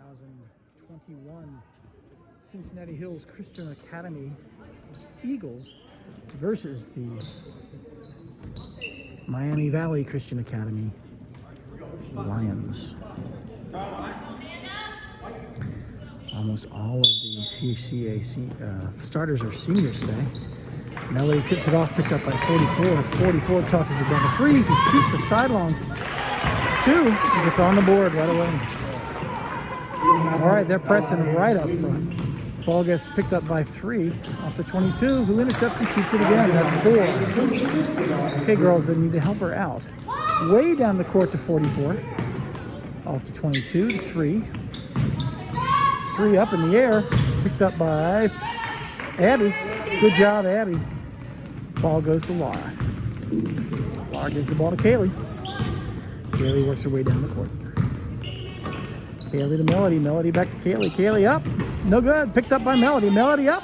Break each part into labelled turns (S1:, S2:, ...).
S1: 2021 Cincinnati Hills Christian Academy Eagles versus the Miami Valley Christian Academy Lions. Almost all of the CHCA starters are seniors today. Melody tips it off, picked up by 44. 44 tosses it down to 3. He shoots a sideline 2. He gets on the board right away. All right, they're pressing right up front. Ball gets picked up by 3 off to 22, who intercepts and shoots it again. That's 4. Okay, girls, they need to help her out. Way down the court to 44. Off to 22 to 3. 3 up in the air, picked up by Abby. Good job, Abby. Ball goes to Laura. Laura gives the ball to Kaylee. Kaylee works her way down the court. Kaylee to Melody. Melody back to Kaylee. Kaylee up. No good. Picked up by Melody. Melody up.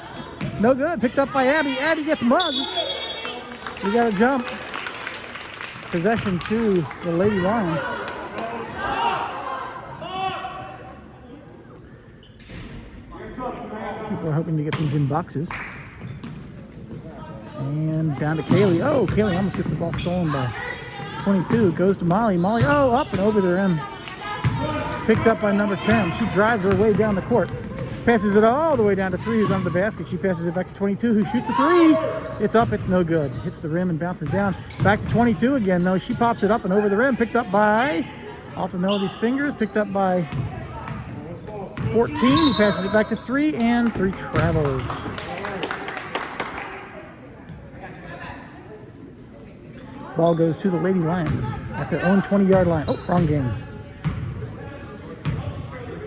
S1: No good. Picked up by Abby. Abby gets mugged. We got to jump. Possession to the Lady Lions. People are hoping to get these in boxes. And down to Kaylee. Oh, Kaylee almost gets the ball stolen by 22. Goes to Molly. Molly, oh, up and over the rim. Picked up by number 10. She drives her way down the court. Passes it all the way down to 3, who's under the basket. She passes it back to 22, who shoots a 3. It's up, it's no good. Hits the rim and bounces down. Back to 22 again, though. She pops it up and over the rim. Picked up by, off of Melody's fingers, picked up by 14. He passes it back to 3, and 3 travels. Ball goes to the Lady Lions at their own 20-yard line. Oh, wrong game.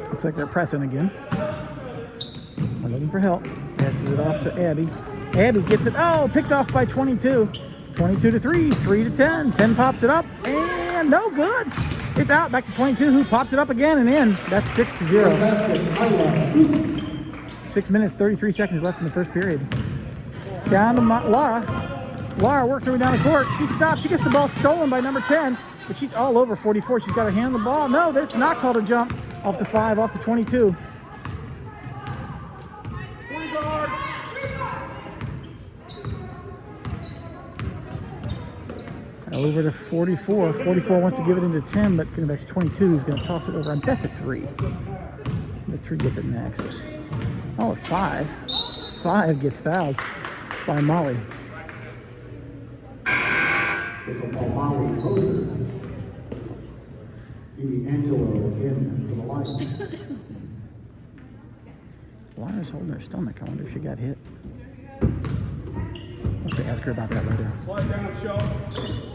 S1: Looks like they're pressing again. They're looking for help. Passes it off to Abby. Abby gets it. Oh, picked off by 22. 22 to 3. 3 to 10. 10 pops it up. And no good. It's out. Back to 22, who pops it up again and in. That's 6 to 0. 6 minutes, 33 seconds left in the first period. Down to Laura. Laura works her way down the court. She stops. She gets the ball stolen by number 10. But she's all over 44. She's got her hand on the ball. No, that's not called a jump. Off to 5, off to 22. Over to 44. 44 wants to give it into 10, but getting back to 22. He's going to toss it over. I bet to 3. But 3 gets it next. Oh, at 5. 5 gets fouled by Molly.
S2: This will call Molly Poser. Angelo in for the Lions.
S1: Laura's holding her stomach. I wonder if she got hit. We'll have to ask her about that later.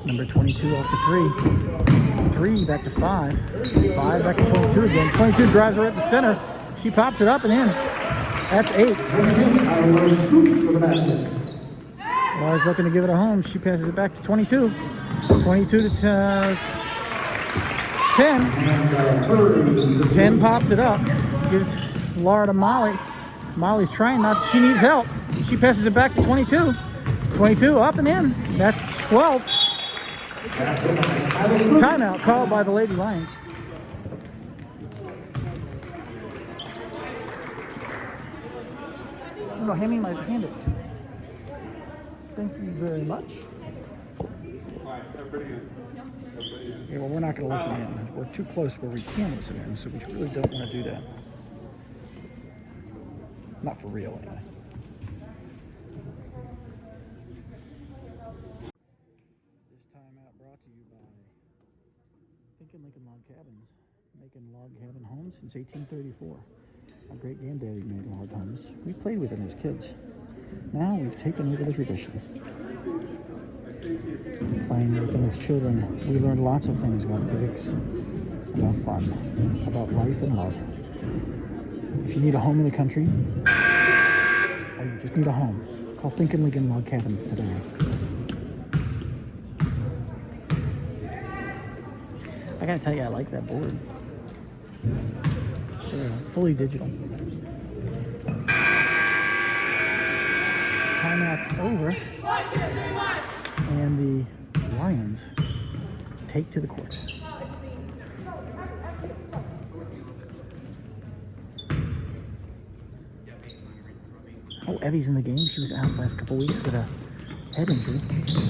S1: Number 22 off to 3. 3 back to 5. 5 back to 22 again. 22 drives her at the center. She pops it up and in. That's 8. Laura's looking to give it a home. She passes it back to 22. 22 to 10. 10 pops it up. Gives Laura to Molly. Molly's trying not. She needs help. She passes it back to 22. 22 up and in. That's 12. Timeout called by the Lady Lions. No, hand me my hand it. Thank you very much. Yeah, well, we're not going to listen in. We're too close where we can listen in, so we really don't want to do that. Not for real, anyway. This timeout brought to you by Thinking Lincoln Log Cabins, making log cabin homes since 1834. A great granddaddy made log homes. We played with them as kids. Now we've taken over the tradition. Playing with them as children, we learned lots of things about physics, about fun, about life and love. If you need a home in the country, or you just need a home, call Thinkin' Lincoln Log Cabins today. I gotta tell you, I like that board. They're fully digital. Timeout's over. And the Lions take to the court. Oh, Evie's in the game. She was out last couple weeks with a head injury.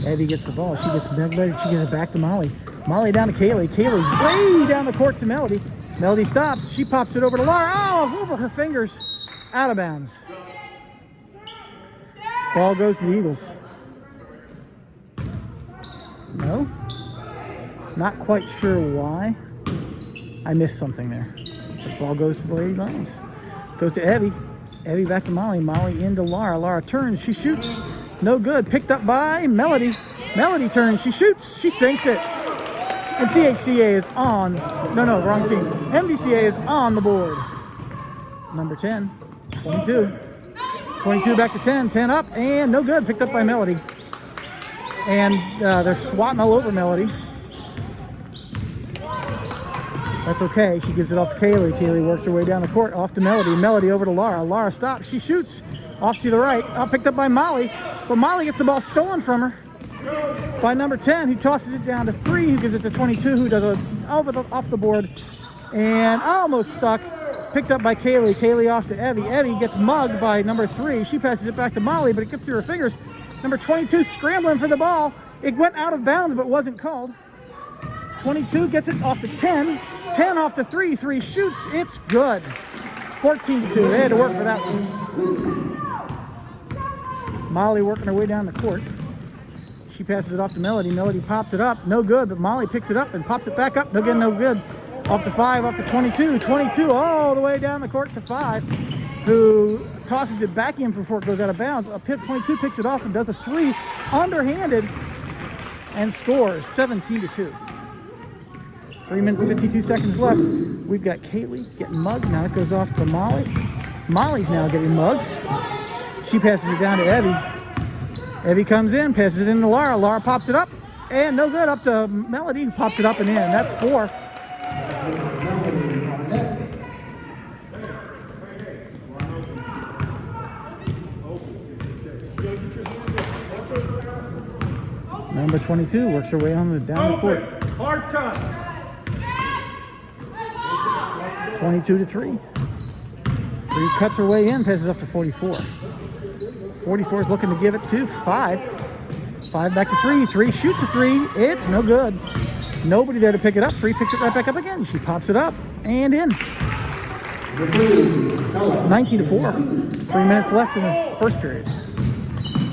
S1: Evie gets the ball. She gets back. She gives it back to Molly. Molly down to Kaylee. Kaylee way down the court to Melody. Melody stops. She pops it over to Laura. Oh, over her fingers. Out of bounds. Ball goes to the Eagles. No? Not quite sure why. I missed something there. The ball goes to the Lady Lions. Goes to Evie. Evie back to Molly. Molly into Laura. Laura turns. She shoots. No good. Picked up by Melody. Melody turns. She shoots. She sinks it. And CHCA is on. No, wrong team. MVCA is on the board. Number 10. 22. 22 back to 10. 10 up. And no good. Picked up by Melody. And they're swatting all over Melody. That's okay. She gives it off to Kaylee. Kaylee works her way down the court. Off to Melody. Melody over to Laura. Laura stops. She shoots. Off to the right. Picked up by Molly. But Molly gets the ball stolen from her by number 10. Who tosses it down to 3. Who gives it to 22. Who does off the board. And almost stuck. Picked up by Kaylee. Kaylee off to Evie. Evie gets mugged by number 3. She passes it back to Molly, but it gets through her fingers. Number 22 scrambling for the ball. It went out of bounds, but wasn't called. 22 gets it off to 10. 10 off to 3. 3 shoots. It's good. 14-2. They had to work for that one. Molly working her way down the court. She passes it off to Melody. Melody pops it up. No good, but Molly picks it up and pops it back up. No good. Off to 5, off to 22. 22 all the way down the court to 5, who tosses it back in before it goes out of bounds. 22 picks it off and does a 3 underhanded and scores 17-2. 3 minutes, 52 seconds left. We've got Kaylee getting mugged. Now it goes off to Molly. Molly's now getting mugged. She passes it down to Evie. Evie comes in, passes it into Laura. Laura pops it up, and no good. Up to Melody, who pops it up and in. That's 4. Number 22 works her way on down the court.
S2: Hard touch.
S1: 22-3. 3 cuts her way in, passes up to 44. 44 is looking to give it to 5. 5 back to 3. 3 shoots a 3. It's no good. Nobody there to pick it up. 3 picks it right back up again. She pops it up and in. 19-4. 3 minutes left in the first period.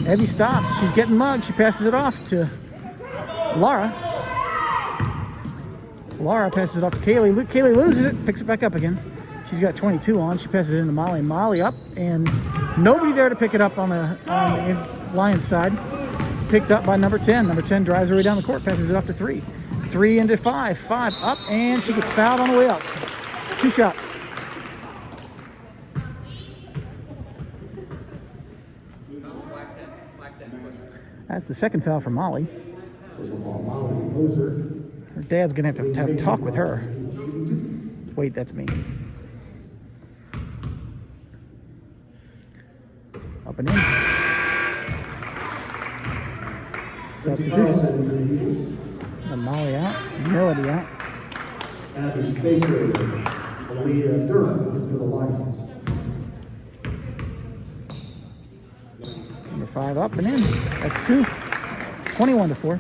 S1: Evie stops. She's getting mugged. She passes it off to Laura. Laura passes it off to Kaylee. Kaylee loses it, picks it back up again. She's got 22 on. She passes it into Molly. Molly up, and nobody there to pick it up on the Lions side. Picked up by number 10. Number 10 drives her way down the court, passes it up to 3. 3 into 5. 5 up, and she gets fouled on the way up. 2 shots. That's the second foul for Molly. Her dad's going to have a talk with her. Wait, that's me. Up and in. Substitution. And Molly out. Melody out.
S2: Abby Staker, Aaliyah Durham for the Lions.
S1: Number 5 up and in. That's 2. 21-4.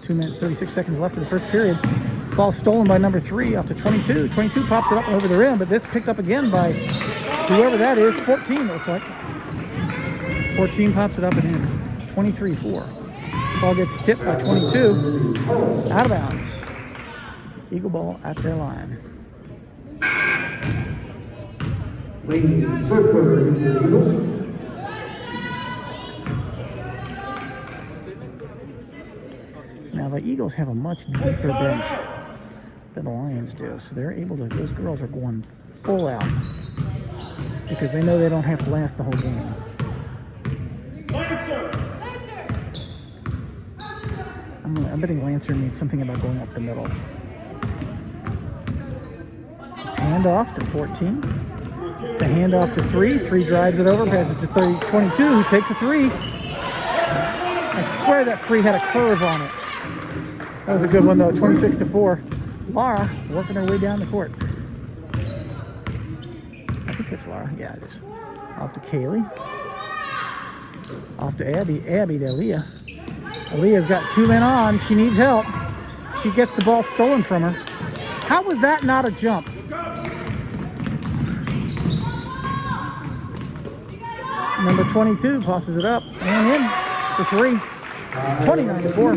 S1: 2 minutes, 36 seconds left in the first period. Ball stolen by number 3 off to 22. 22 pops it up and over the rim, but this picked up again by whoever that is. 14, looks like. 14 pops it up and in. 23-4. Ball gets tipped by 22. Out of bounds. Eagle ball at their line.
S2: Lady Zerker into the Eagles.
S1: Now the Eagles have a much deeper bench than the Lions do, so they're able to, those girls are going full out because they know they don't have to last the whole game. I'm betting Lancer means something about going up the middle. Hand off to 14. The handoff to 3. 3 drives it over, passes to 22, who takes a 3. I swear that 3 had a curve on it. That was a good one though, 26-4. Laura working her way down the court. I think that's Laura. Yeah, it is. Off to Kaylee. Off to Abby. Abby to Aaliyah. Aaliyah's got 2 men on. She needs help. She gets the ball stolen from her. How was that not a jump? Number 22 passes it up and in for 3. 29-4.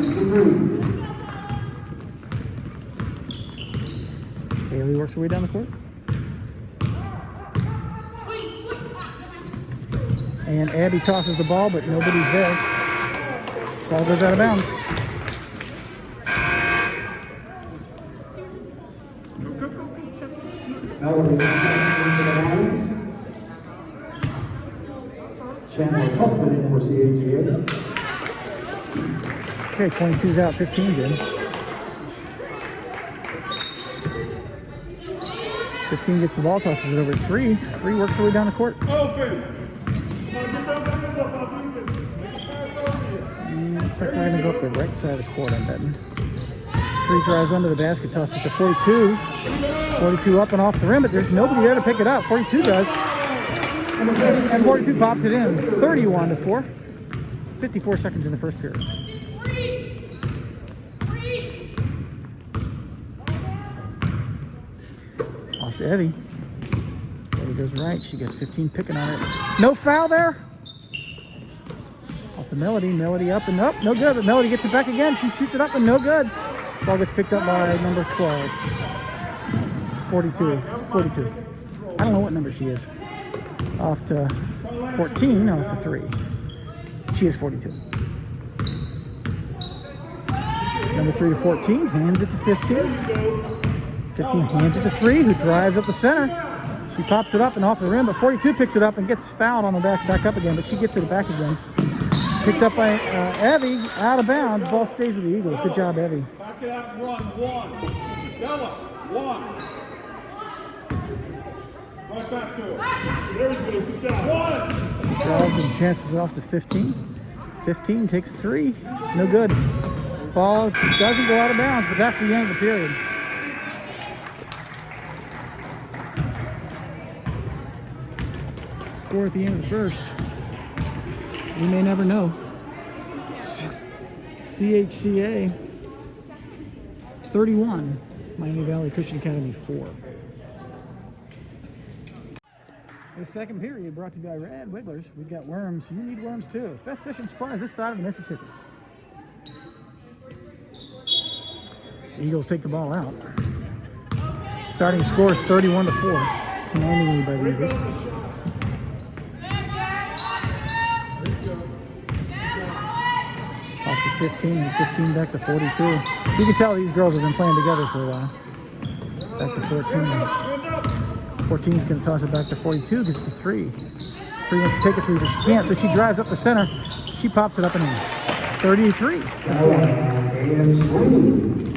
S1: Haley works her way down the court. And Abby tosses the ball, but nobody's there. Ball goes out of bounds.
S2: Chandler Huffman in for CHCA.
S1: Okay, 22's out, 15's in. 15 gets the ball, tosses it over to 3. 3 works her way down the court. And looks like we're going to go up the right side of the court, I'm betting. 3 drives under the basket, tosses it to 42. 42 up and off the rim, but there's nobody there to pick it up. 42 does. And 42 pops it in. 31-4. 54 seconds in the first period. Off to Evie. Evie goes right. She gets 15 picking on it. No foul there. Off to Melody. Melody up and up. No good. But Melody gets it back again. She shoots it up and no good. Ball gets picked up by number 12. 42. 42. I don't know what number she is. Off to 14, off to 3. She is 42. Number 3 to 14, hands it to 15. 15 hands it to 3, who drives up the center. She pops it up and off the rim, but 42 picks it up and gets fouled on the back up again, but she gets it back again. Picked up by Evie, out of bounds. Ball stays with the Eagles. Good job, Evie.
S3: Back it out and run. 1. Bella, 1. Right back to it. There we go. Good job. 1.
S1: Draws and chances off to 15. 15 takes 3. No good. Ball doesn't go out of bounds, but that's the end of the period. Score at the end of the first. We may never know. CHCA 31. Miami Valley Christian Academy 4. The second period brought to you by Red Wigglers. We've got worms. You need worms too. Best fishing supplies this side of the Mississippi. The Eagles take the ball out. Starting score is 31-4. Handily by the Eagles. Off to 15 and 15 back to 42. You can tell these girls have been playing together for a while. Back to 14. 14 is going to toss it back to 42, gets to 3. 3 wants to take a 3, but she can't, so she drives up the center. She pops it up and in. 33.
S2: And swinging.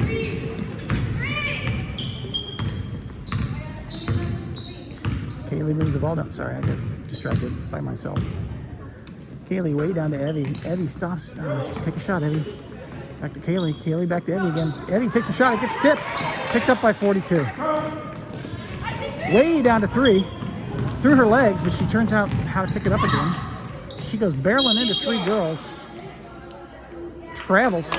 S1: Kaylee brings the ball down. Sorry, I got distracted by myself. Kaylee way down to Evie. Evie stops. Take a shot, Evie. Back to Kaylee. Kaylee back to Evie again. Evie takes a shot. It gets tipped. Picked up by 42. Way down to 3. Through her legs, but she turns out how to pick it up again. She goes barreling into 3 girls. Travels.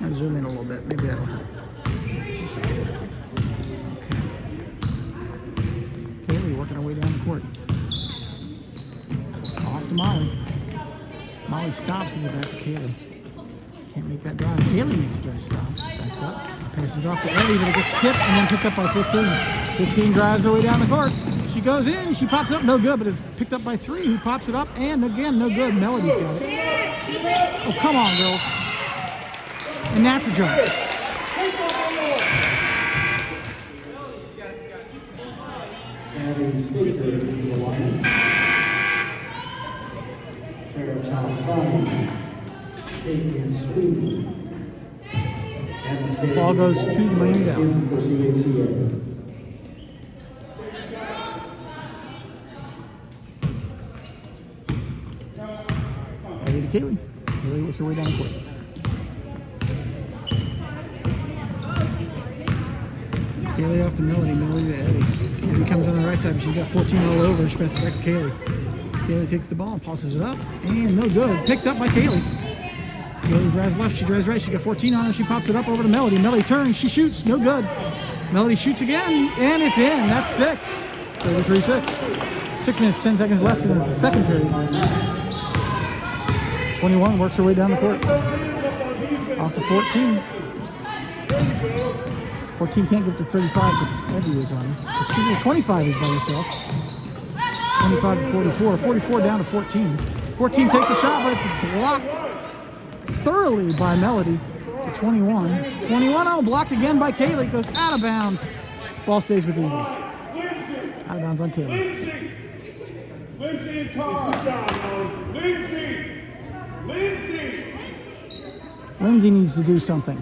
S1: I'll zoom in a little bit. Maybe that'll help. Kaylee working her way down the court. Off to Molly. Molly stops, gives it back to Kaylee. Can't make that drive. Kaylee makes a drive, stops, backs up. Passes it off to Ellie, but it gets tipped and then picked up by 15. 15 drives her way down the court. She goes in, she pops it up, no good, but it's picked up by 3, who pops it up, and again, no good. Melody's got it. Oh, come on, girls. And that's a jump.
S2: And State to the line. Tara Chalasani. Kate and Sweet. And
S1: Ball goes to Miami Valley.
S2: in for CHCA.
S1: Ready to Kaylee. Kaylee works her way down the court. Kaylee off to Melody. Melody to Eddie. Eddie comes on the right side, but she's got 14 all over. She passes back to Kaylee. Kaylee takes the ball and tosses it up. And no good. Picked up by Kaylee. Kaylee drives left. She drives right. She's got 14 on her. She pops it up over to Melody. Melody turns. She shoots. No good. Melody shoots again. And it's in. That's 6. 33-6. 6 minutes, 10 seconds left in the second period. 21 works her way down the court. Off to 14. 14 can't get to 35, but Eddie is on her. She's at 25 is by herself. 25 to 44. 44 down to 14. 14 takes a shot, but it's blocked thoroughly by Melody. 21. 21, oh, blocked again by Kaylee. Goes out of bounds. Ball stays with the Eagles. Out of bounds on Kaylee.
S3: Lindsay and Carl. Lindsay.
S1: Lindsay needs to do something.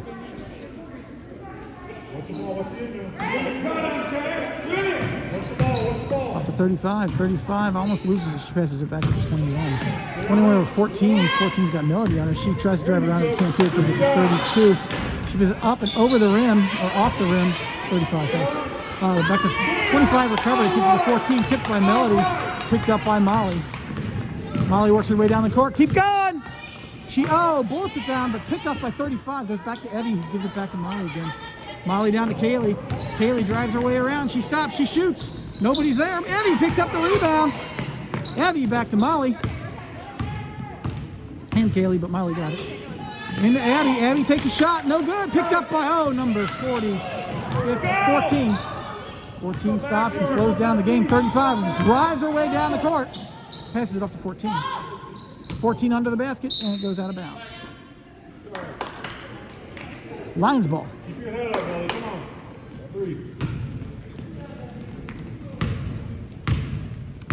S3: What's the ball? What's he doing? Win it. Win it. What's the ball? What's the ball?
S1: Up to 35. 35 almost loses it. She passes it back to 21. 21 over 14. 14's got Melody on her. She tries to drive around it. Can't do it because it's a 32. She was up and over the rim, or off the rim. 35. Back to 25 recovery. Keeps it to 14. Tipped by Melody. Picked up by Molly. Molly works her way down the court. Keep going! She, bullets it down, but picked up by 35. Goes back to Eddie, who gives it back to Molly again. Molly down to Kaylee. Kaylee drives her way around. She stops. She shoots. Nobody's there. Evie picks up the rebound. Evie back to Molly. And Kaylee, but Molly got it. Into Abby. Abby takes a shot. No good. Picked up by, number 14. 14 stops and slows down the game. 35. Drives her way down the court. Passes it off to 14. 14 under the basket, and it goes out of bounds. Lions ball.
S3: Keep your head up, Molly. Come on. 3.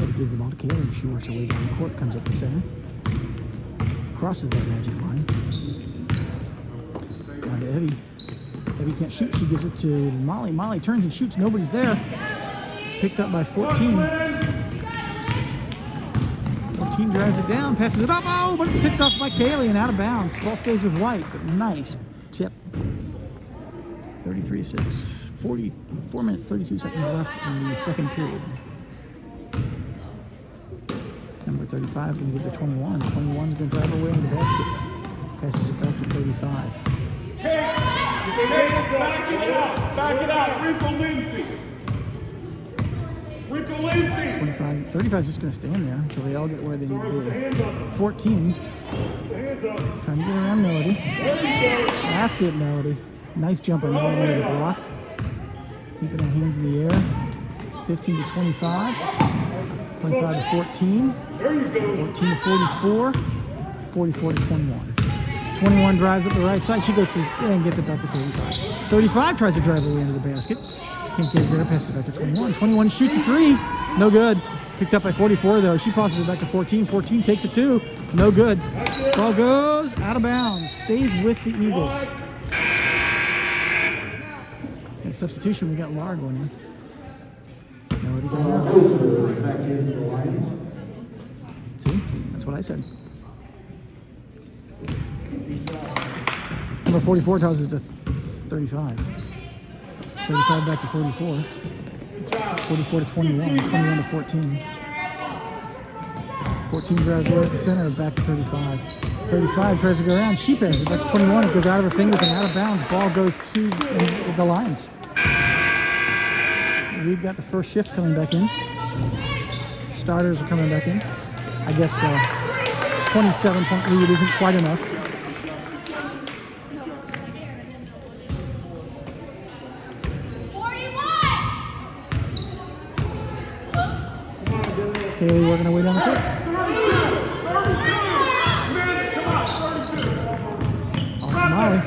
S1: Eddie gives the ball to Kaylee. She works her way down the court, comes up the center. Crosses that magic line. Down to Eddie. Eddie can't shoot. She gives it to Molly. Molly turns and shoots. Nobody's there. Picked up by 14. 14 drives it down, passes it up. Oh, but it's tipped off by Kaylee and out of bounds. Ball stays with White, but nice tip. 33-6. 44 minutes, 32 seconds left in the second period. Number 35 is going to give it to 21. 21 is going to drive away in the basket. Passes it back to 35.
S3: Back it out. Wrinkle Lindsay.
S1: 35 is just going to stand there until they all get where they need to be. 14. Trying to get around Melody. That's it, Melody. Nice jumper, Melody with a block. Keep it on hands in the air. 15 to 25. 25 to 14. 14 to 44. 44 to 21. 21 drives up the right side. She goes through and gets it back to 35. 35 tries to drive her way into the basket. Can't get it there. Passes it back to 21. 21 shoots a 3. No good. Picked up by 44 though. She passes it back to 14. 14 takes a 2. No good. Ball goes out of bounds. Stays with the Eagles. And substitution, we got Lar going in. Melody goes out.
S2: Back in for the Lions.
S1: See? That's what I said. Number 44 tosses to 35. 35 back to 44. 44 to 21. 21 to 14. 14 drives away at the center, back to 35. 35 tries to go around. She passes it back to 21. It goes out of her fingers and out of bounds. Ball goes to the Lions. We've got the first shift coming back in. Starters are coming back in. I guess 27-point lead isn't quite enough. Kaylee working her way down the court. Molly.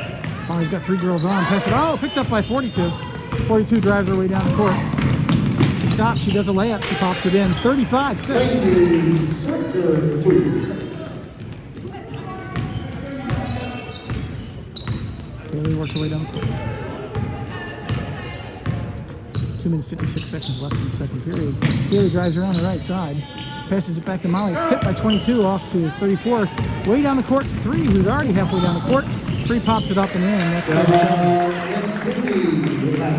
S1: Molly's got 3 girls on. Pass it. Oh, picked up by 42. 42 drives her way down the court. She stops. She does a layup. She pops it in. 35-6. Kaylee works her way down the court. 2 minutes, 56 seconds left in the second period. Kaylee drives around the right side. Passes it back to Molly. It's tipped by 22 off to 34. Way down the court to 3, who's already halfway down the court. 3 pops it up and in. That's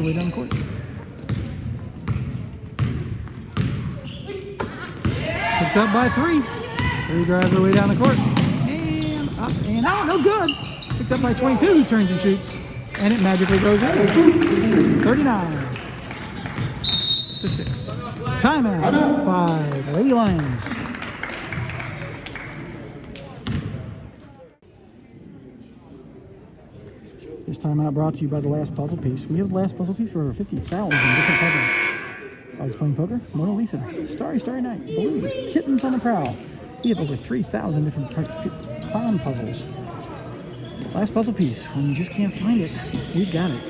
S1: her way down the court. Picked up by 3. 3 drives her way down the court. And up and out. No good. Picked up by 22. Who turns and shoots. And it magically goes in. 39-6. Timeout by the Lady Lions. This timeout brought to you by the last puzzle piece. We have the last puzzle piece for over 50,000 different puzzles. Dogs playing poker, Mona Lisa, Starry Night, Balloons, Kittens on the Prowl. We have over 3,000 different clown puzzles. Last puzzle piece. When you just can't find it, we've got it.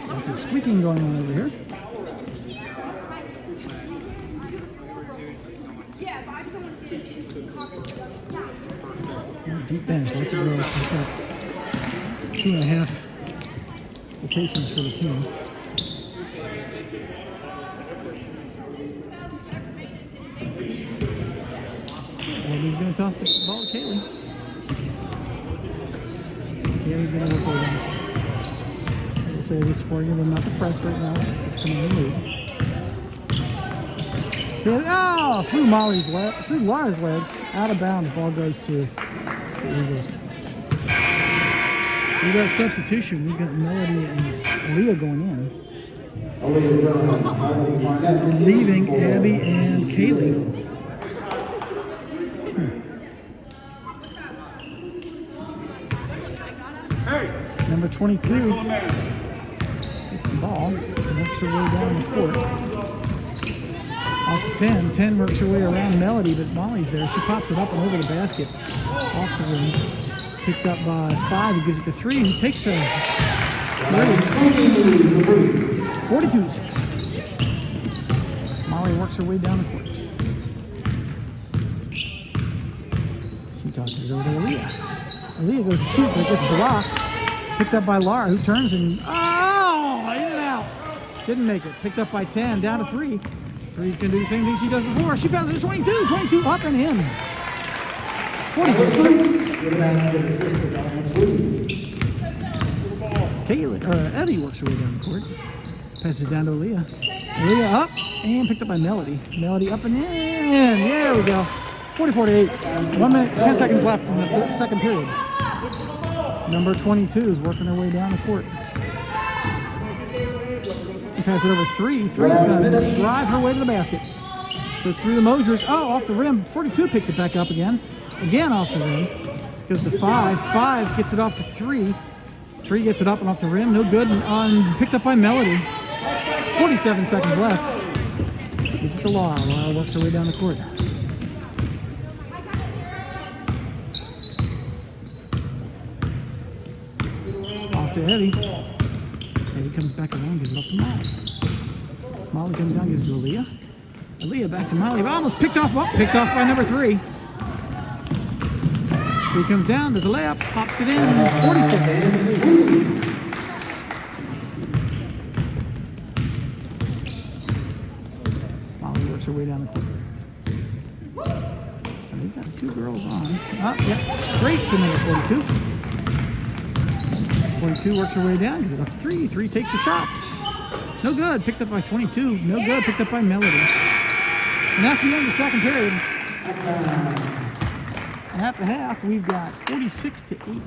S1: Lots of squeaking going on over here. Deep bench, lots of girls. We've got 2.5 rotations for the team. He's going to toss the ball to Kaylee. Kaylee's going to work over down. I will say this sporting event, not the press right now. It's coming in the lead. Oh, through Laura's legs, out of bounds. Ball goes to the Eagles. We got substitution. We got Melody and Leah going in. Leaving Abby and Kaylee. Number 22 gets the ball, works her way down the court. Off the 10. 10 works her way around Melody, but Molly's there. She pops it up and over the basket. Off the rim. Picked up by 5. He gives it to 3. He takes her. 42-6. Molly works her way down the court. She tosses it over to Aaliyah. Aaliyah goes to shoot, but it gets blocked. Picked up by Laura, who turns and, in and out. Didn't make it. Picked up by 10, down to 3. 3's going to do the same thing she does before. She bounces to 22. 22 up and in. 46. Evie works her way down the court. Passes down to Aaliyah. Aaliyah up and picked up by Melody. Melody up and in. There we go. 44-8. 1 minute, 10 seconds left in the second period. Number 22 is working her way down the court. He passes it over 3. 3's going to drive her way to the basket. Goes through the Mosers. Oh, off the rim. 42 picks it back up again. Again off the rim. Goes to 5. 5 gets it off to 3. 3 gets it up and off the rim. No good. Picked up by Melody. 47 seconds left. Gives it to Laura. Laura works her way down the court. Off to Eddie. Eddie comes back around, gives it up to Molly. Molly comes down, gives it to Aaliyah. Aaliyah back to Molly. Almost picked off by number 3. 3 comes down, there's a layup, pops it in, 46. Molly works her way down the court. And we've got 2 girls on. Yep, straight to number 42. 42 works her way down, gives it up to 3. 3 takes a shot. No good, picked up by 22. No good, picked up by Melody. And that's the end of the second period. And at the half, we've got 46-8.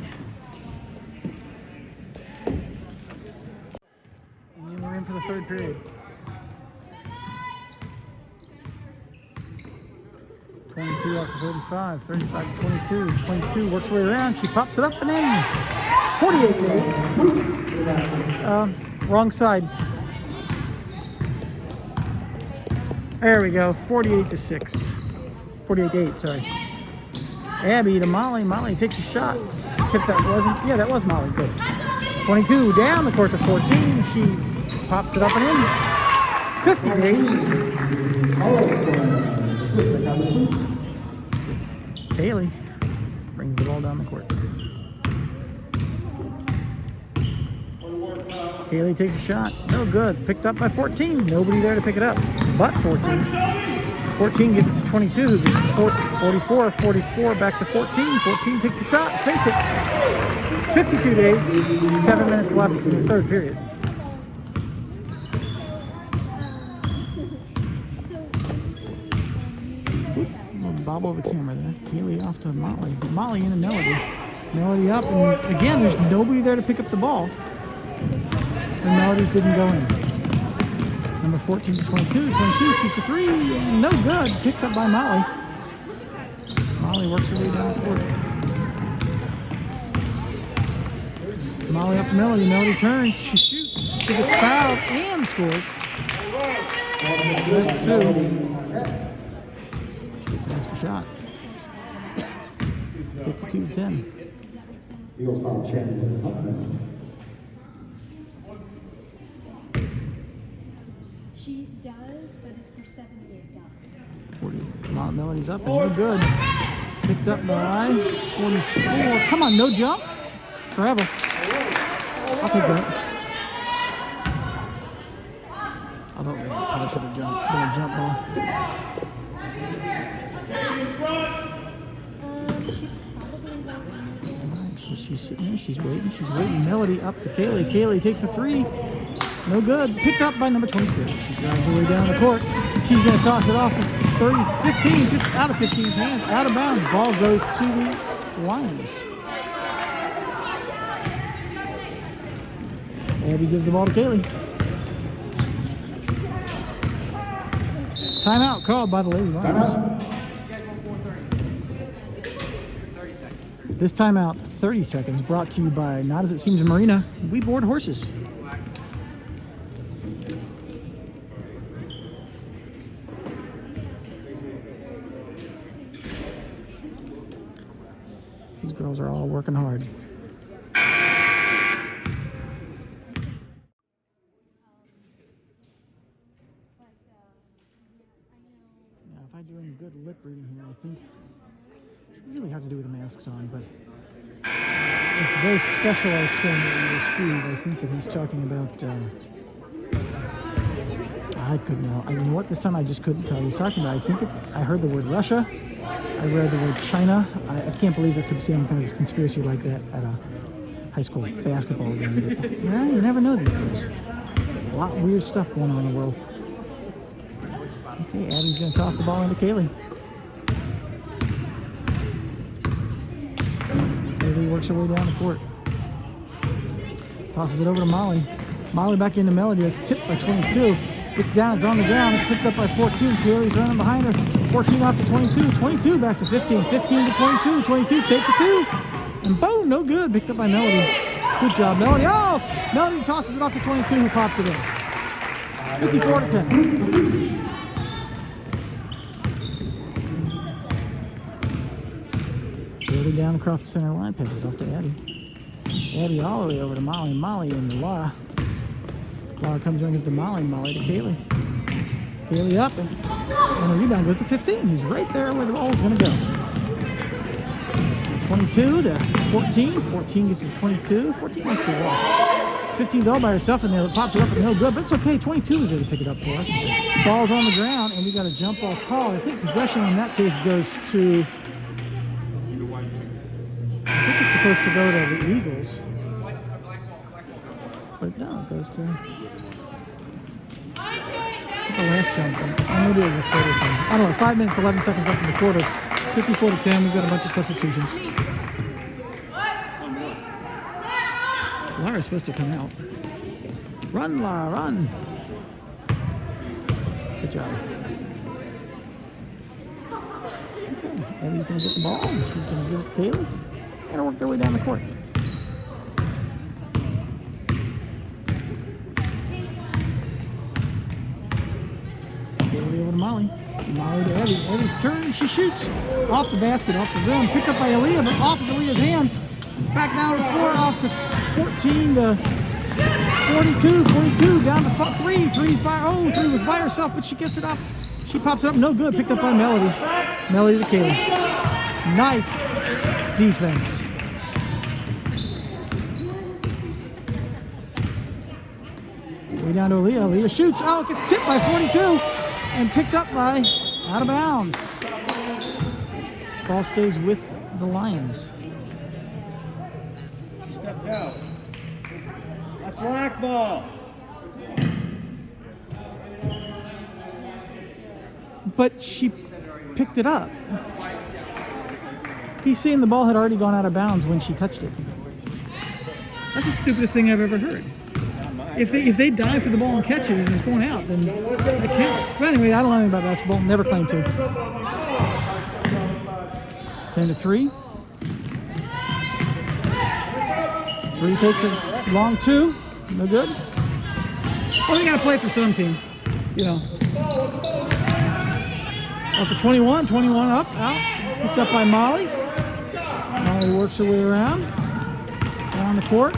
S1: And we're in for the third period. 22 off to 35, 35 to 22. 22 works her way around. She pops it up and in. 48-8. Wrong side. There we go. 48-6. 48-8. Sorry. Abby to Molly. Molly takes a shot. Tip that wasn't. Yeah, that was Molly. Good. 22 down the court to 14. She pops it up and in. 50-8. Kaylee brings the ball down the court. Kaylee takes a shot. No good. Picked up by 14. Nobody there to pick it up. But 14. 14 gets it to 22, who gets 44, 44 back to 14. 14 takes a shot, takes it. 52 days, 7 minutes left in the third period. Little bobble of the camera there. Kaylee off to Molly. Molly into Melody. Melody up, and again, there's nobody there to pick up the ball. And Melody's didn't go in. Number 14 to 22. 22 shoots a three, and no good. Picked up by Molly. Molly works her way down the court. Molly up to Melody. Melody turns. She shoots. She gets fouled and scores. That's two. Gets an extra shot. 52 to 10.
S2: Eagles foul Chandler Huffman.
S4: She does, but it's for $78.
S1: 40. Melody's up and no good. Picked up by 44. Come on, no jump. Forever. I'll take that. I thought we probably should have jumped. Been a jump ball.
S4: She probably won't use it.
S1: Alright, so she's sitting there. She's waiting. She's waiting. Melody up to Kaylee. Kaylee takes a three. No good. Picked up by number 22. She drives her way down the court. She's going to toss it off to 15, just out of 15's hands, out of bounds. Ball goes to the Lions. Abby gives the ball to Kaylee. Timeout called by the Lady Lions. This timeout, 30 seconds, brought to you by Not As It Seems Marina. We board horses. These girls are all working hard. Now, if I do any good lip reading here, I think it's really hard to do with the masks on, but it's a very specialized film that we receive. I think that he's talking about. I couldn't know. I mean, what this time I just couldn't tell. He's talking about. I heard the word Russia. I read the word China. I can't believe there could be some kind of conspiracy like that at a high school basketball game. Yeah, you never know these days. A lot of weird stuff going on in the world. Okay, Abby's going to toss the ball into Kaylee. Kaylee works her way down the court. Tosses it over to Molly. Molly back into Melody. It's tipped by 22. Gets down, it's on the ground. It's picked up by 14. Kaylee's running behind her. 14 off to 22. 22 back to 15. 15 to 22. 22 takes a two. And boom, no good. Picked up by Melody. Good job, Melody. Oh! Melody tosses it off to 22, who pops it in. 54 to 10. Melody down across the center line. Passes off to Abby. Abby all the way over to Molly. Molly and Laura. Laura comes in, gives to Molly. Molly to Kaylee. Kaylee up, and the rebound goes to 15. He's right there where the ball is going to go. 22 to 14. 14 gets to 22. 14 wants to walk. 15's all by herself in there. Pops it up and no good, but it's okay. 22 is there to pick it up for us. Ball's on the ground, and we got a jump ball call. I think possession in that case goes to. I think it's supposed to go to the Eagles. But no, it goes to the last jump. Maybe it was a quarter thing. I don't know, 5 minutes, 11 seconds left in the quarter. 54 to 10, we've got a bunch of substitutions. Lara's supposed to come out. Run, Lara, run! Good job. Okay, Abby's going to get the ball, and she's going to give it to Kaylee. And work their way down the court. Kaylee over to Molly. Molly to Abby. Abby's turn. She shoots off the basket, off the rim. Picked up by Aaliyah, but off of Aaliyah's hands. Back down to the floor, off to 14 to 42. 42 down to 3. Three was by herself, but she gets it up. She pops it up. No good. Picked up by Melody. Melody to Kaylee. Nice defense. Way down to Aaliyah. Aaliyah shoots. Oh, it gets tipped by 42 and picked up by Out of bounds. Ball stays with the Lions.
S3: Stepped out. That's black ball.
S1: But she picked it up. He's saying the ball had already gone out of bounds when she touched it. That's the stupidest thing I've ever heard. If they dive for the ball and catch it as it's going out, then that counts. But anyway, I don't know anything about basketball. Never claimed to. 10-3. 3 takes a long 2. No good. Well, they got to play for some team, you know. Up to 21. 21 up, out. Picked up by Molly. Molly works her way around. Down the court.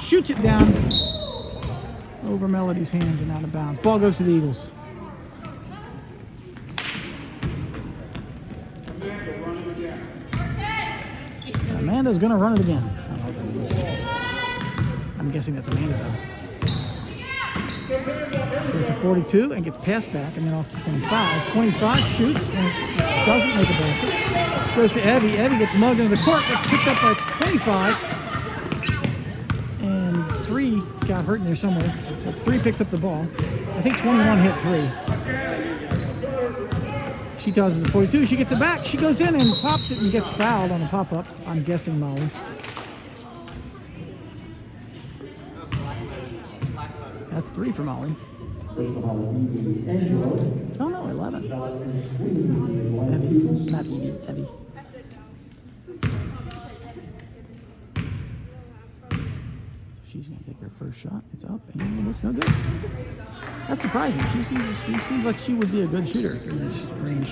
S1: Shoots it down over Melody's hands and out of bounds. Ball goes to the Eagles. Amanda's going to run it again. I'm guessing that's Amanda, though. Goes to 42 and gets passed back, and then off to 25. 25 shoots and doesn't make a basket. Goes to Evie. Evie gets mugged into the court. Gets picked up by 25. And 3 got hurt in there somewhere. But 3 picks up the ball. I think 21 hit 3. She tosses it to 42. She gets it back. She goes in and pops it and gets fouled on the pop-up. I'm guessing Molly. That's 3 for Molly.
S2: First of all, Angelo.
S1: Oh no, 11.
S2: Evie.
S1: Evie, not Evie, Evie. So she's going to take her first shot. It's up and it's no good. That's surprising. She seems like she would be a good shooter in this range.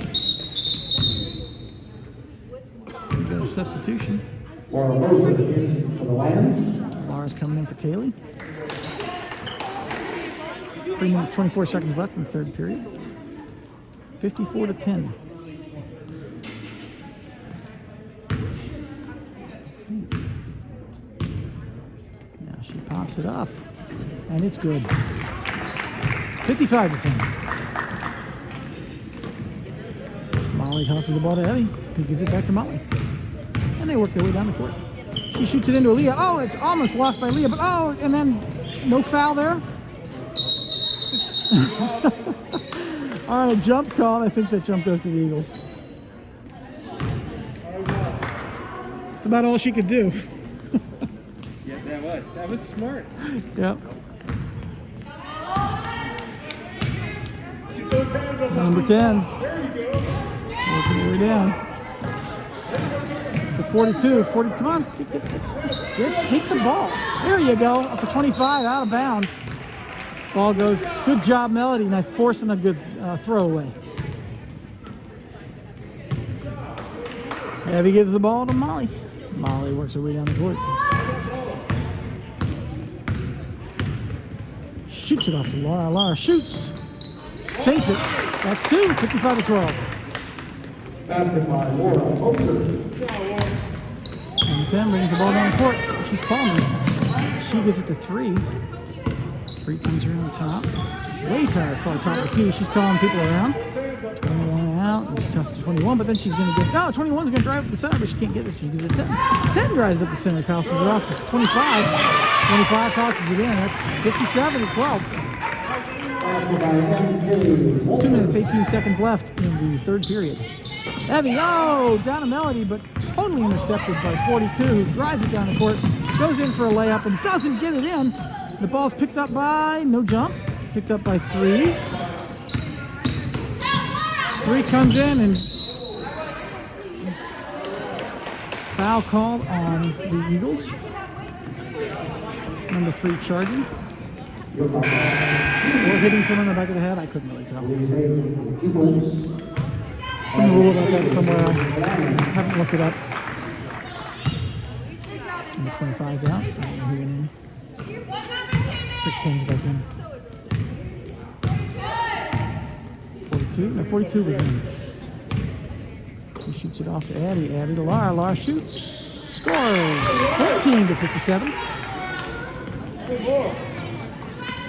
S1: We got a substitution.
S2: Laura Moser in for the Lions.
S1: Laura's coming in for Kaylee. 3 minutes, 24 seconds left in the third period. 54-10. Now she pops it up, and it's good. 55-10. Molly tosses the ball to Evie, who gives it back to Molly. And they work their way down the court. She shoots it into Aaliyah. Oh, it's almost blocked by Leah, but oh, and then no foul there. All right, jump call. I think that jump goes to the Eagles. That's about all she could do.
S3: Yeah, that was smart.
S1: Yep. Number 10. Working her way down. To 42. 40. Come on. Take the ball. There you go. Up to 25. Out of bounds. Ball goes. Good job, Melody. Nice force and a good throwaway. Abby gives the ball to Molly. Molly works her way down the court. Shoots it off to Laura. Laura shoots. Saves it. That's 2. 55-12.
S2: Basket by Laura Moser.
S1: And 10 brings the ball down the court. She's palming. She gives it to 3. 3 comes around the top. Way tired far top of the key. She's calling people around. 21 out. And she tosses to 21, but then she's going to get. No, 21's going to drive up the center, but she can't get this. She gives it 10. 10 drives up the center. Passes it off to 25. 25 tosses it in. That's 57-12. 2 minutes, 18 seconds left in the third period. Evie, oh, down to Melody, but totally intercepted by 42, who drives it down the court, goes in for a layup and doesn't get it in. The ball's picked up by, no jump, picked up by 3. 3 comes in and foul called on the Eagles. Number 3 charging. Or hitting someone in the back of the head, I couldn't really tell. Some rule about that somewhere, I haven't looked it up. Number 25's out, I don't know who went in. Looks like 10's back in. 42, no 42 was in. He shoots it off to Addie, Addie to Laura, Laura shoots, scores, 14-57.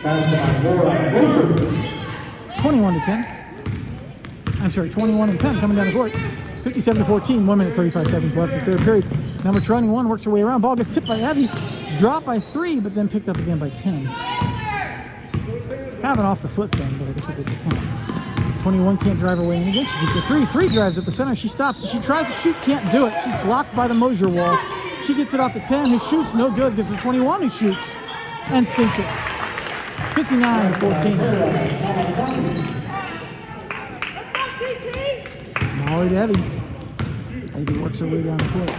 S2: Basket by Laura Moser.
S1: 21 to 10. I'm sorry, 21 and 10 coming down the court. 57 to 14, 1 minute 35 seconds left in the third period. Number 21 works her way around. Ball gets tipped by Abby. Dropped by 3, but then picked up again by 10. Kind of an off the foot thing, but I guess it didn't count. 21 can't drive her way in again. She gets a 3. 3 drives at the center. She stops. She tries to shoot, can't do it. She's blocked by the Mosier wall. She gets it off to 10, who shoots, no good. Gives her 21, who shoots and sinks it. 59 14. Molly to Abby. Abby works her way down the court.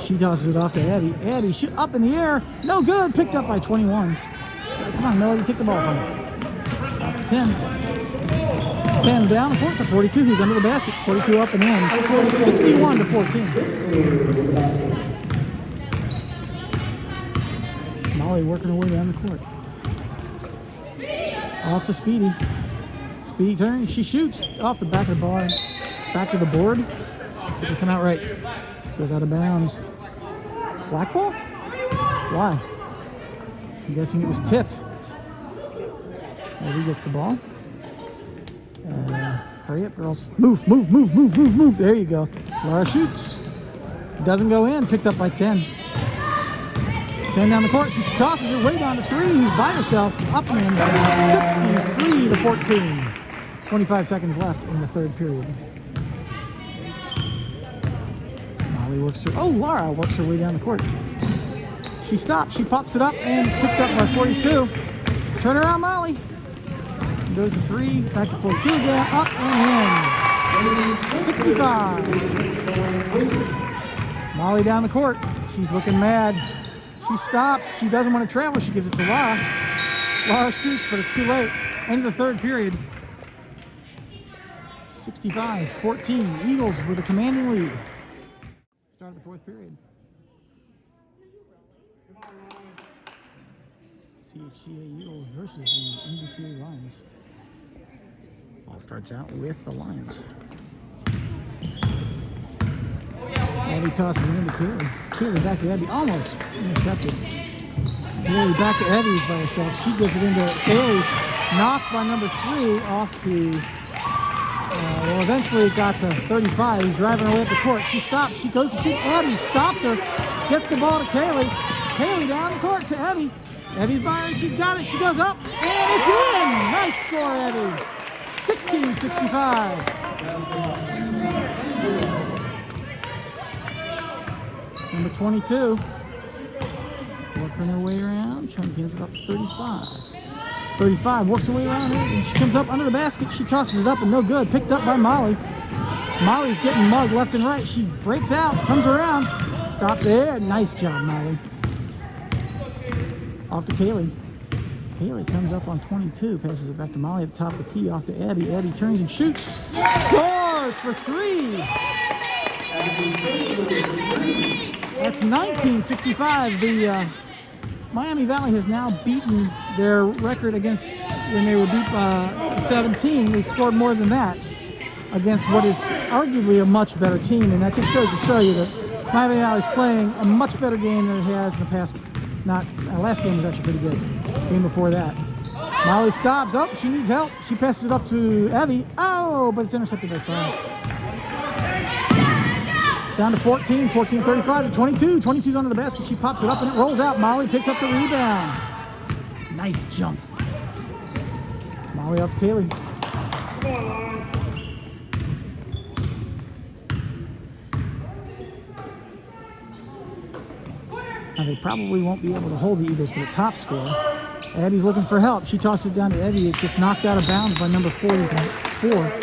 S1: She tosses it off to Abby. Abby shoot up in the air. No good. Picked up by 21. Come on, Melody, take the ball from her. Off to 10. 10 down the court to 42. Who's under the basket? 42 up and in. 61 to 14. Molly working her way down the court. Off to Speedy. Speedy turn. She shoots off the back of the bar. Back to the board. Didn't come out right. Goes out of bounds. Black ball? Why? I'm guessing it was tipped. Maybe gets the ball. Hurry up, girls. Move, move, move, move, move, move. There you go. Laura shoots. Doesn't go in. Picked up by 10. 10 down the court. She tosses it way down to 3. Who's by herself. Up and in. 63 to 14. 25 seconds left in the third period. Molly works her. Oh, Laura works her way down the court. She stops. She pops it up and it's picked up by 42. Turn around, Molly. Goes to 3. Back to 42 again. Up and in. 65. Molly down the court. She's looking mad. She stops. She doesn't want to travel. She gives it to Laura. Laura shoots, but it's too late. End of the third period. 65-14. Eagles with a commanding lead. Start of the fourth period. CHCA Eagles versus the MVCA Lions. All starts out with the Lions. Abby tosses it into Kaylee. Kaylee back to Abby. Almost intercepted. Kaylee back to Abby by herself. She gives it into Kaylee. Knocked by number 3 off to... well, eventually it got to 35. He's driving away at the court. She stops. She goes to shoot. Abby stops her. Gets the ball to Kaylee. Kaylee down the court to Abby. Abby's by her. She's got it. She goes up. And it's in! Nice score, Abby. 16-65. Number 22. Working her way around. Trying to get it up to 35. 35 works her way around it, and she comes up under the basket. She tosses it up and no good. Picked up by Molly. Molly's getting mugged left and right. She breaks out, comes around, stops there. Nice job, Molly. Off to Kaylee. Kaylee comes up on 22, passes it back to Molly at the top of the key. Off to Abby. Abby turns and shoots. Scores for 3. That's 1965. The Miami Valley has now beaten their record against when they were beat by 17. They scored more than that against what is arguably a much better team, and that just goes to show you that Miami Valley is playing a much better game than it has in the past. Last game was actually pretty good. Game before that. Molly stops. Oh, she needs help. She passes it up to Abby. Oh, but it's intercepted by 5. Down to 14, 35 to 22. 22's under the basket. She pops it up and it rolls out. Molly picks up the rebound. Nice jump. Molly up to Kaylee.
S3: Come on, Lions.
S1: Now they probably won't be able to hold the Eagles for the top score. Abby's looking for help. She tosses it down to Abby. It gets knocked out of bounds by number 44.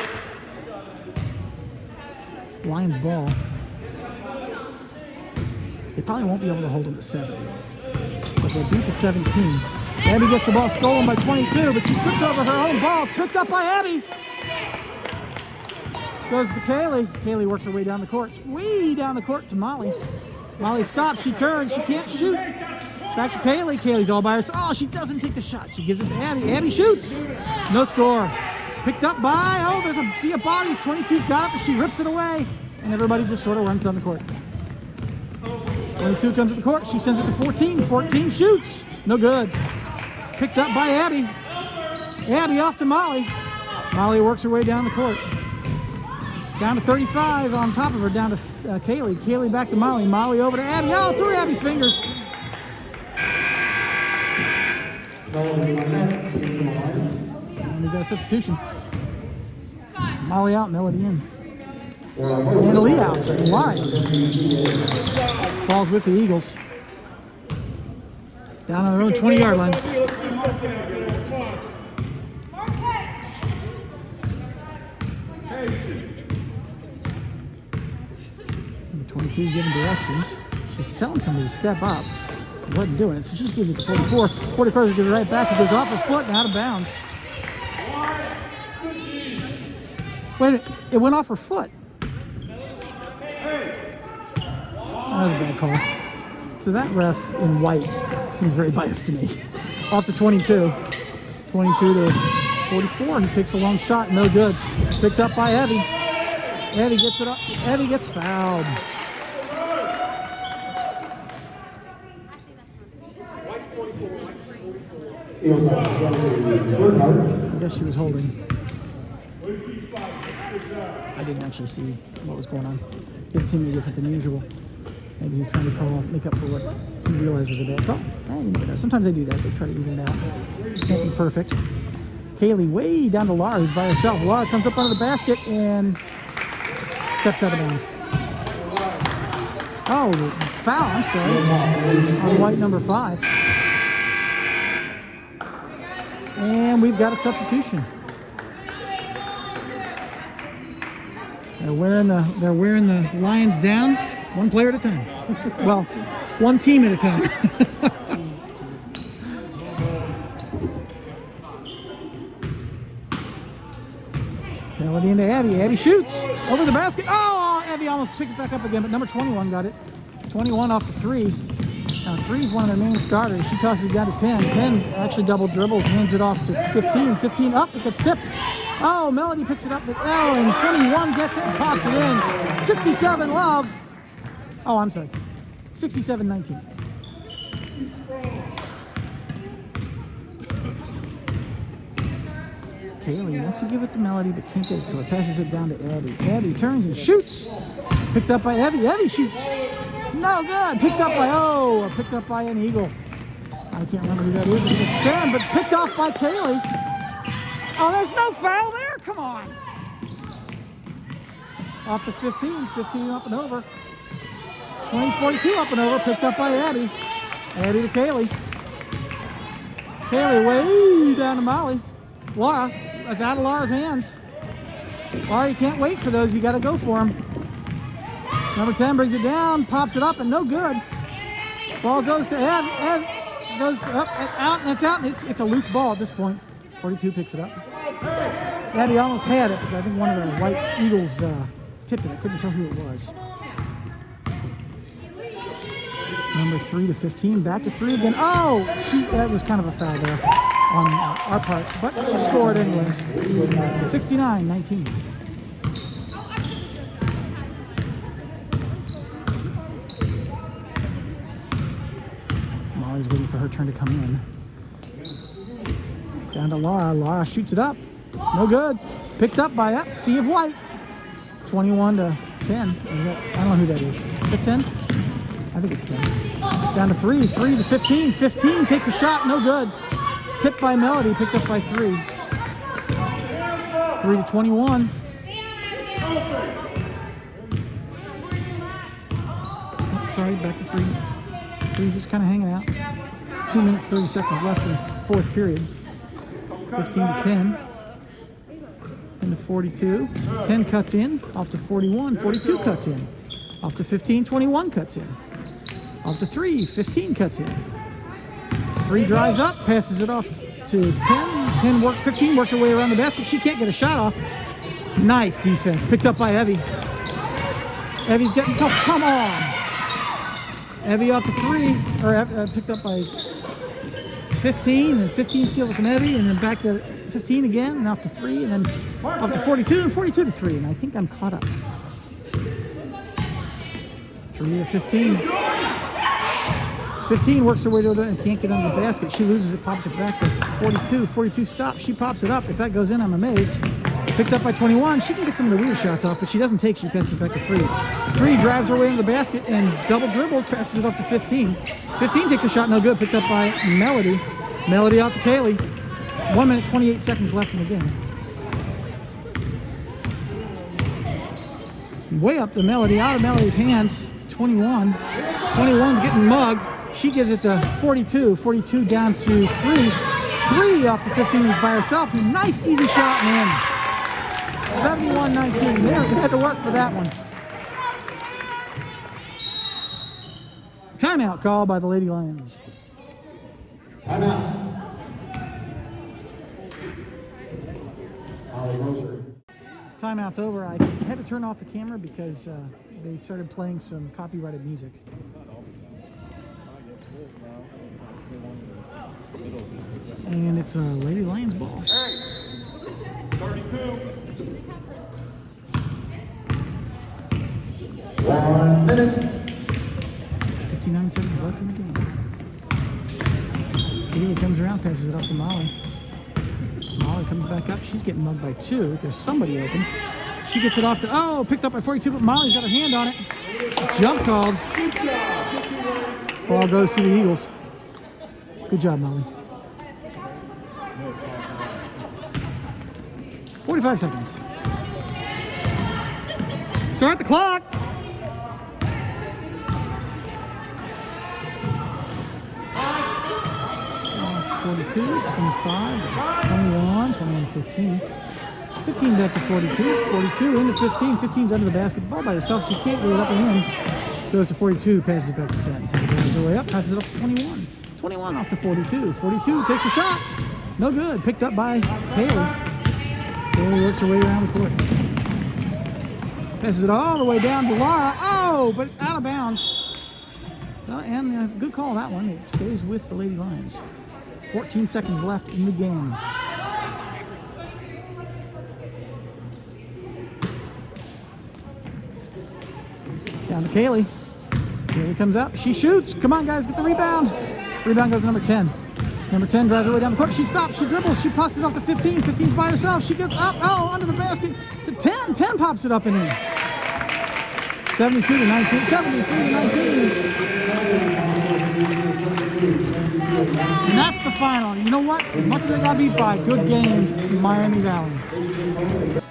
S1: Lions ball. They probably won't be able to hold them to 7. But they beat the 17. Abby gets the ball stolen by 22, but she trips over her own ball. It's picked up by Abby. Goes to Kaylee. Kaylee works her way down the court. Way down the court to Molly. Molly stops. She turns. She can't shoot. Back to Kaylee. Kaylee's all by herself. Oh, she doesn't take the shot. She gives it to Abby. Abby shoots. No score. Picked up by, oh, there's a sea of bodies. 22's got it, but she rips it away. And everybody just sort of runs down the court. 22 comes to the court. She sends it to 14. 14 shoots. No good. picked up by Abby. Abby off to Molly. Molly works her way down the court. Down to 35 on top of her, down to Kaylee. Kaylee back to Molly. Molly over to Abby. Oh, through Abby's fingers. And we got a substitution. Molly out, Melody in. And Lee out. Line. Ball's with the Eagles. Down on their own 20-yard line. The 22 is giving directions. She's telling somebody to step up. He wasn't doing it, so she just gives it to 44. 44 gives it right back. It goes off her foot and out of bounds. Wait, it went off her foot. That was a bad call. So that ref in white seems very biased to me. Off to 22. 22 to 44. He takes a long shot, no good. Picked up by Evie. Evie gets it up. Evie gets fouled. I guess she was holding. I didn't actually see what was going on. Didn't seem any different than usual. Maybe he's trying to make up for what he realized was a bad call. Sometimes they do that. They try to even it out. Can't be perfect. Kaylee way down to Laura, who's by herself. Laura comes up under the basket and steps out of bounds. Oh, foul, I'm sorry. On white number 5. And we've got a substitution. They're wearing the Lions down, one player at a time. Well, one team at a time. Melody into Abby. Abby shoots over the basket. Oh, Abby almost picked it back up again, but number 21 got it. 21 off the 3. Now 3 is one of their main starters. She tosses it down to 10. 10 actually double dribbles, hands it off to 15. 15 up, it gets tipped. Oh, Melody picks it up with L, and 21 gets it and pops it in. 67 Love. Oh, I'm sorry. 67-19. Kaylee wants to give it to Melody, but can't get it to her. Passes it down to Abby. Abby turns and shoots. Picked up by Abby. Abby shoots. No good. Picked up by an Eagle. I can't remember who that is. It's 10, but picked off by Kaylee. Oh, there's no foul there. Come on. Off to 15. 15 up and over. 20-42 up and over. Picked up by Abby. Abby to Kaylee. Kaylee way down to Molly. Laura. That's out of Laura's hands. Laura, you can't wait for those. You got to go for them. Number 10 brings it down, pops it up, and no good. Ball goes to Ed. Goes up and out, and it's out. And it's a loose ball at this point. 42 picks it up. Abby almost had it, but I think one of the white Eagles tipped it. I couldn't tell who it was. Number 3 to 15, back to 3 again. Oh, that was kind of a foul there on our part, but she scored anyway. 69-19. Molly's waiting for her turn to come in. Down to Laura. Laura shoots it up. No good. Picked up by Sea of White. 21 to 10. I don't know who that is. Is it 10? I think it's 10. Down to 3. 3 to 15. 15 takes a shot. No good. Tipped by Melody. Picked up by 3. 3 to 21. Oh, sorry, back to 3. 3's just kind of hanging out. 2 minutes, 30 seconds left in the 4th period. 15 to 10. Into 42. 10 cuts in. Off to 41. 42 cuts in. Off to 15. 21 cuts in. Off to 3. 15 cuts in. 3 drives up. Passes it off to 10. 15 works her way around the basket. She can't get a shot off. Nice defense. Picked up by Evie. Evie's getting tough. Come on. Evie off to 3. Or picked up by 15. And 15 steals it from Evie. And then back to 15 again. And off to 3. And then off to 42. And 42 to 3. And I think I'm caught up. 3 to 15. 15 works her way to the and can't get under the basket. She loses it, pops it back to 42. 42 stops. She pops it up. If that goes in, I'm amazed. Picked up by 21. She can get some of the weird shots off, but she doesn't take. She passes it back to 3. 3 drives her way into the basket and double dribbles, passes it off to 15. 15 takes a shot, no good. Picked up by Melody. Melody out to Kaylee. 1 minute, 28 seconds left in the game. Way up the Melody, out of Melody's hands. 21. 21's getting mugged. She gives it to 42. 42 down to 3. 3 off the 15 is by herself. Nice easy shot, man. 71-19. They had to work for that one. Timeout call by the Lady Lions.
S2: Timeout. Holly Moser.
S1: Timeout's over. I had to turn off the camera because they started playing some copyrighted music. And it's a Lady Lions ball.
S3: 32.
S2: 1 minute.
S1: 59 seconds left in the game. Kaylee comes around, passes it off to Molly. Molly comes back up. She's getting mugged by 2. There's somebody open. She gets it off to, picked up by 42, but Molly's got her hand on it. Jump called. Ball goes to the Eagles. Good job, Molly. 45 seconds. Start the clock. Uh, 42, 25, 21, 21, 15. 15 back to 42, 42 into 15. 15's under the basket. Ball by herself. She can't get it up and in. Goes to 42, passes it back to 10. Goes her way up, passes it up to 21. 21 off to 42. 42 takes a shot. No good. Picked up by Haley. Haley works her way around the court. Passes it all the way down to Laura. Oh, but it's out of bounds. And good call, that one. It stays with the Lady Lions. 14 seconds left in the game. Down to Kaylee. Kaylee comes up. She shoots. Come on, guys, get the rebound. Rebound goes to number 10. Number 10 drives her way down the court. She stops. She dribbles. She passes it off to 15. 15's by herself. She gets up. Under the basket to 10. 10 pops it up and in. 72 to 19. 73 to 19. And that's the final. You know what? As much as they got beat by, good games in Miami Valley.